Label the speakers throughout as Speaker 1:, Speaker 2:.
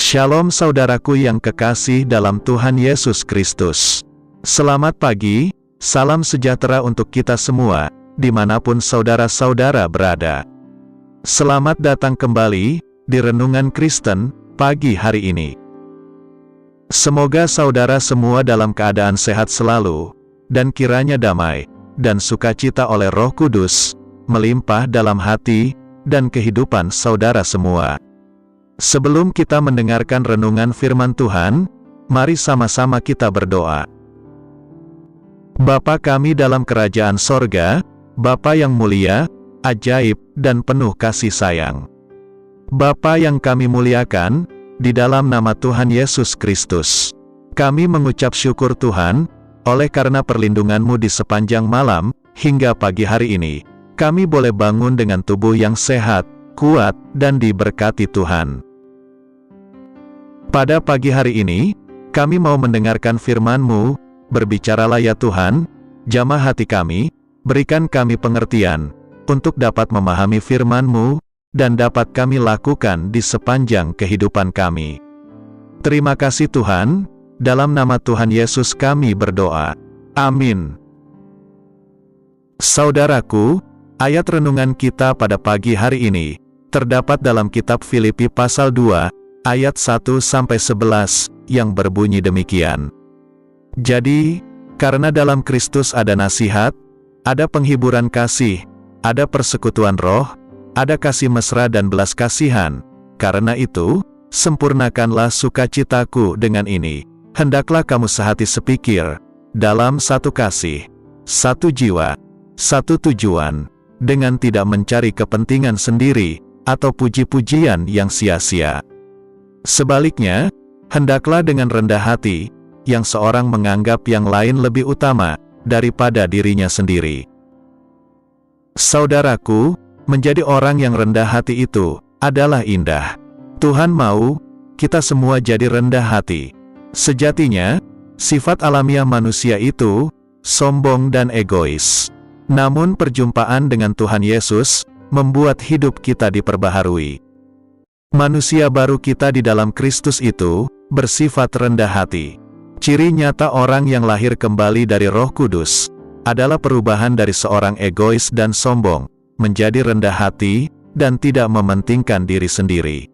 Speaker 1: Shalom saudaraku yang kekasih dalam Tuhan Yesus Kristus. Selamat pagi, salam sejahtera untuk kita semua, dimanapun saudara-saudara berada. Selamat datang kembali di Renungan Kristen pagi hari ini. Semoga saudara semua dalam keadaan sehat selalu, dan kiranya damai dan sukacita oleh Roh Kudus melimpah dalam hati dan kehidupan saudara semua. Sebelum kita mendengarkan renungan firman Tuhan, mari sama-sama kita berdoa. Bapa kami dalam kerajaan sorga, Bapa yang mulia, ajaib, dan penuh kasih sayang. Bapa yang kami muliakan, di dalam nama Tuhan Yesus Kristus, kami mengucap syukur Tuhan, oleh karena perlindungan-Mu di sepanjang malam, hingga pagi hari ini, kami boleh bangun dengan tubuh yang sehat, kuat, dan diberkati Tuhan. Pada pagi hari ini, kami mau mendengarkan firman-Mu, berbicaralah ya Tuhan, jamah hati kami, berikan kami pengertian, untuk dapat memahami firman-Mu, dan dapat kami lakukan di sepanjang kehidupan kami. Terima kasih Tuhan, dalam nama Tuhan Yesus kami berdoa. Amin. Saudaraku, ayat renungan kita pada pagi hari ini, terdapat dalam kitab Filipi pasal 2, ayat 1-11, yang berbunyi demikian. Jadi, karena dalam Kristus ada nasihat, ada penghiburan kasih, ada persekutuan roh, ada kasih mesra dan belas kasihan, karena itu, sempurnakanlah sukacitaku dengan ini. Hendaklah kamu sehati sepikir, dalam satu kasih, satu jiwa, satu tujuan, dengan tidak mencari kepentingan sendiri, atau puji-pujian yang sia-sia. Sebaliknya, hendaklah dengan rendah hati, yang seorang menganggap yang lain lebih utama daripada dirinya sendiri. Saudaraku, menjadi orang yang rendah hati itu adalah indah. Tuhan mau kita semua jadi rendah hati. Sejatinya, sifat alamiah manusia itu sombong dan egois. Namun perjumpaan dengan Tuhan Yesus membuat hidup kita diperbaharui. Manusia baru kita di dalam Kristus itu bersifat rendah hati. Ciri nyata orang yang lahir kembali dari Roh Kudus adalah perubahan dari seorang egois dan sombong menjadi rendah hati dan tidak mementingkan diri sendiri.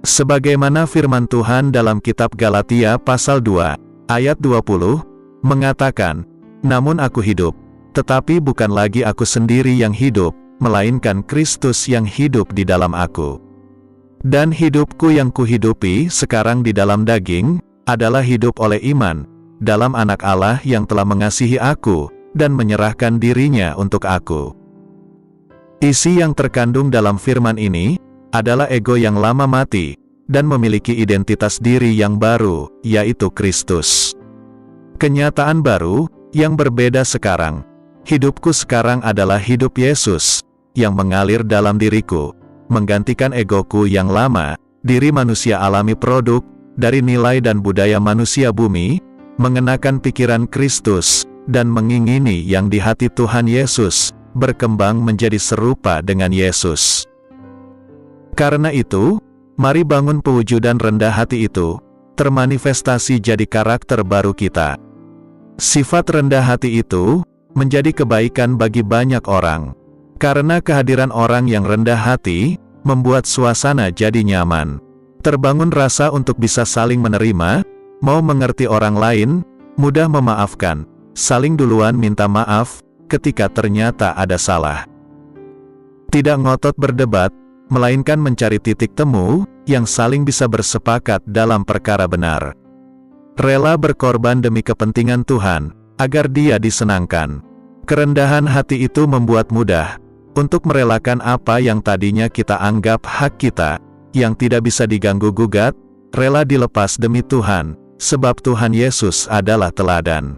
Speaker 1: Sebagaimana firman Tuhan dalam kitab Galatia pasal 2 ayat 20 mengatakan, "Namun aku hidup, tetapi bukan lagi aku sendiri yang hidup, melainkan Kristus yang hidup di dalam aku. Dan hidupku yang kuhidupi sekarang di dalam daging, adalah hidup oleh iman, dalam anak Allah yang telah mengasihi aku, dan menyerahkan dirinya untuk aku." Isi yang terkandung dalam firman ini, adalah ego yang lama mati, dan memiliki identitas diri yang baru, yaitu Kristus. Kenyataan baru, yang berbeda sekarang. Hidupku sekarang adalah hidup Yesus, yang mengalir dalam diriku, menggantikan egoku yang lama, diri manusia alami produk, dari nilai dan budaya manusia bumi, mengenakan pikiran Kristus, dan mengingini yang di hati Tuhan Yesus, berkembang menjadi serupa dengan Yesus. Karena itu, mari bangun pewujudan rendah hati itu, termanifestasi jadi karakter baru kita. Sifat rendah hati itu, menjadi kebaikan bagi banyak orang. Karena kehadiran orang yang rendah hati, membuat suasana jadi nyaman. Terbangun rasa untuk bisa saling menerima, mau mengerti orang lain, mudah memaafkan, saling duluan minta maaf, ketika ternyata ada salah. Tidak ngotot berdebat, melainkan mencari titik temu, yang saling bisa bersepakat dalam perkara benar. Rela berkorban demi kepentingan Tuhan, agar Dia disenangkan. Kerendahan hati itu membuat mudah untuk merelakan apa yang tadinya kita anggap hak kita, yang tidak bisa diganggu-gugat, rela dilepas demi Tuhan, sebab Tuhan Yesus adalah teladan.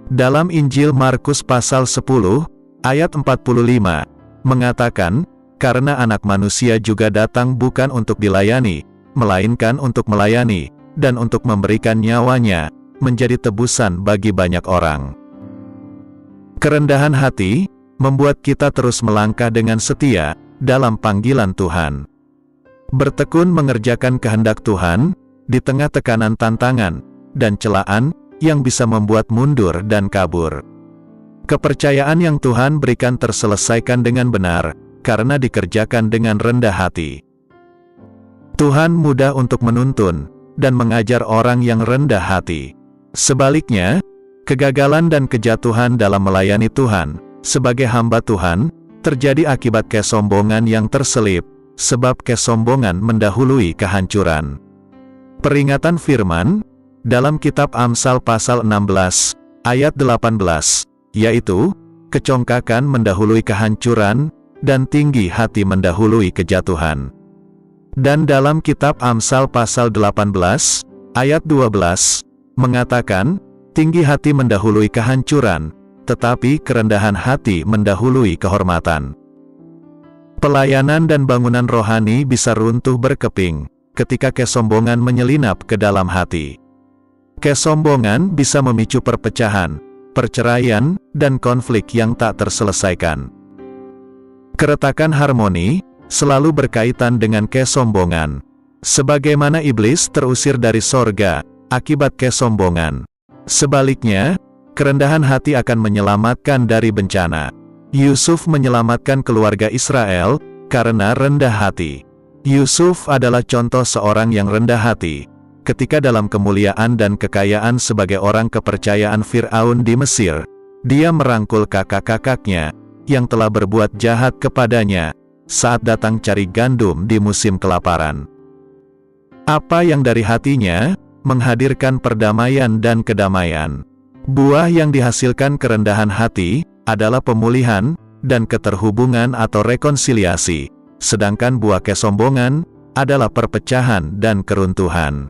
Speaker 1: Dalam Injil Markus pasal 10, ayat 45, mengatakan, "Karena anak manusia juga datang bukan untuk dilayani, melainkan untuk melayani, dan untuk memberikan nyawanya, menjadi tebusan bagi banyak orang." Kerendahan hati membuat kita terus melangkah dengan setia dalam panggilan Tuhan. Bertekun mengerjakan kehendak Tuhan, di tengah tekanan tantangan, dan celaan, yang bisa membuat mundur dan kabur. Kepercayaan yang Tuhan berikan terselesaikan dengan benar, karena dikerjakan dengan rendah hati. Tuhan mudah untuk menuntun, dan mengajar orang yang rendah hati. Sebaliknya, kegagalan dan kejatuhan dalam melayani Tuhan, sebagai hamba Tuhan, terjadi akibat kesombongan yang terselip, sebab kesombongan mendahului kehancuran. Peringatan firman, dalam kitab Amsal pasal 16, ayat 18, yaitu, kecongkakan mendahului kehancuran, dan tinggi hati mendahului kejatuhan. Dan dalam kitab Amsal pasal 18, ayat 12, mengatakan, tinggi hati mendahului kehancuran, tetapi kerendahan hati mendahului kehormatan. Pelayanan dan bangunan rohani bisa runtuh berkeping, ketika kesombongan menyelinap ke dalam hati. Kesombongan bisa memicu perpecahan, perceraian, dan konflik yang tak terselesaikan. Keretakan harmoni selalu berkaitan dengan kesombongan. Sebagaimana iblis terusir dari sorga akibat kesombongan. Sebaliknya, kerendahan hati akan menyelamatkan dari bencana. Yusuf menyelamatkan keluarga Israel karena rendah hati. Yusuf adalah contoh seorang yang rendah hati. Ketika dalam kemuliaan dan kekayaan sebagai orang kepercayaan Fir'aun di Mesir, dia merangkul kakak-kakaknya yang telah berbuat jahat kepadanya saat datang cari gandum di musim kelaparan. Apa yang dari hatinya menghadirkan perdamaian dan kedamaian. Buah yang dihasilkan kerendahan hati adalah pemulihan dan keterhubungan atau rekonsiliasi, sedangkan buah kesombongan adalah perpecahan dan keruntuhan.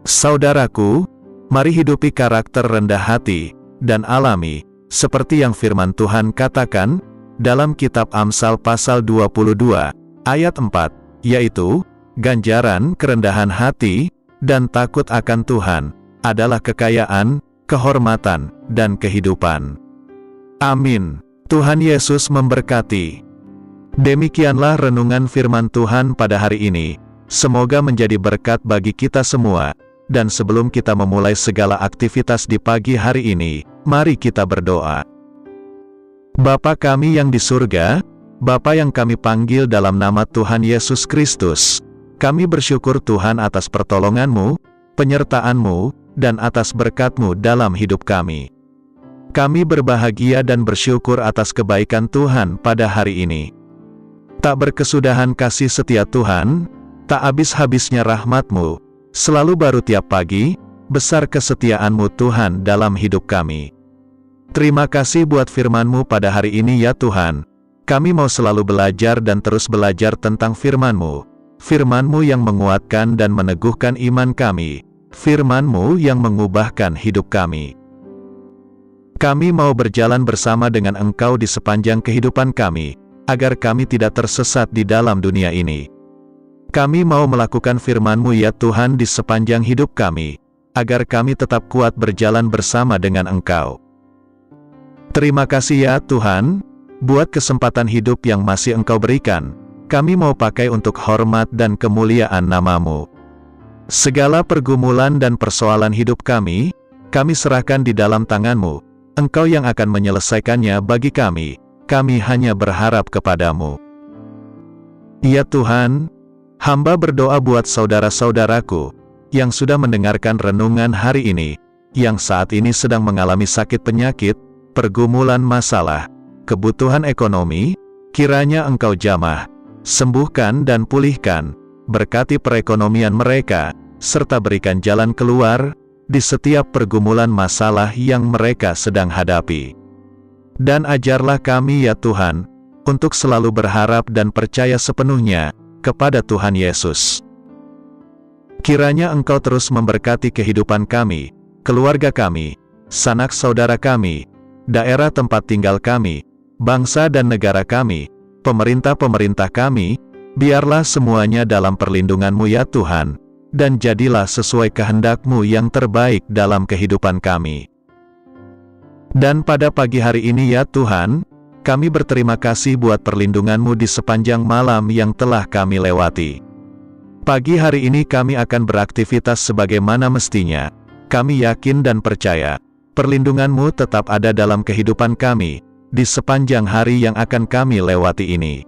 Speaker 1: Saudaraku, mari hidupi karakter rendah hati dan alami, seperti yang firman Tuhan katakan dalam kitab Amsal pasal 22, ayat 4, yaitu, ganjaran kerendahan hati dan takut akan Tuhan adalah kekayaan, kehormatan, dan kehidupan. Amin. Tuhan Yesus memberkati. Demikianlah renungan firman Tuhan pada hari ini. Semoga menjadi berkat bagi kita semua. Dan sebelum kita memulai segala aktivitas di pagi hari ini, mari kita berdoa. Bapa kami yang di surga, Bapa yang kami panggil dalam nama Tuhan Yesus Kristus, kami bersyukur Tuhan atas pertolongan-Mu, penyertaan-Mu, dan atas berkat-Mu dalam hidup kami. Kami berbahagia dan bersyukur atas kebaikan Tuhan pada hari ini. Tak berkesudahan kasih setia Tuhan, tak habis-habisnya rahmat-Mu, selalu baru tiap pagi, besar kesetiaan-Mu Tuhan dalam hidup kami. Terima kasih buat firman-Mu pada hari ini ya Tuhan. Kami mau selalu belajar dan terus belajar tentang firman-Mu. Firman-Mu yang menguatkan dan meneguhkan iman kami. Firman-Mu yang mengubahkan hidup kami. Kami mau berjalan bersama dengan Engkau di sepanjang kehidupan kami, agar kami tidak tersesat di dalam dunia ini. Kami mau melakukan firman-Mu ya Tuhan di sepanjang hidup kami, agar kami tetap kuat berjalan bersama dengan Engkau. Terima kasih ya Tuhan, buat kesempatan hidup yang masih Engkau berikan. Kami mau pakai untuk hormat dan kemuliaan nama-Mu. Segala pergumulan dan persoalan hidup kami serahkan di dalam tangan-Mu. Engkau yang akan menyelesaikannya bagi kami hanya berharap kepada-Mu. Ya Tuhan, hamba berdoa buat saudara-saudaraku, yang sudah mendengarkan renungan hari ini, yang saat ini sedang mengalami sakit penyakit, pergumulan masalah, kebutuhan ekonomi, kiranya Engkau jamah, sembuhkan dan pulihkan, berkati perekonomian mereka, serta berikan jalan keluar, di setiap pergumulan masalah yang mereka sedang hadapi. Dan ajarlah kami ya Tuhan, untuk selalu berharap dan percaya sepenuhnya, kepada Tuhan Yesus. Kiranya Engkau terus memberkati kehidupan kami, keluarga kami, sanak saudara kami, daerah tempat tinggal kami, bangsa dan negara kami, pemerintah-pemerintah kami, biarlah semuanya dalam perlindungan-Mu ya Tuhan, dan jadilah sesuai kehendak-Mu yang terbaik dalam kehidupan kami. Dan pada pagi hari ini ya Tuhan, Kami berterima kasih buat perlindungan-Mu di sepanjang malam yang telah kami lewati. Pagi hari ini kami akan beraktivitas sebagaimana mestinya. Kami yakin dan percaya, perlindungan-Mu tetap ada dalam kehidupan kami, di sepanjang hari yang akan kami lewati ini.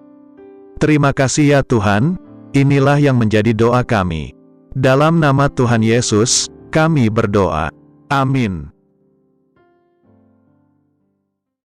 Speaker 1: Terima kasih ya Tuhan, inilah yang menjadi doa kami. Dalam nama Tuhan Yesus, kami berdoa. Amin.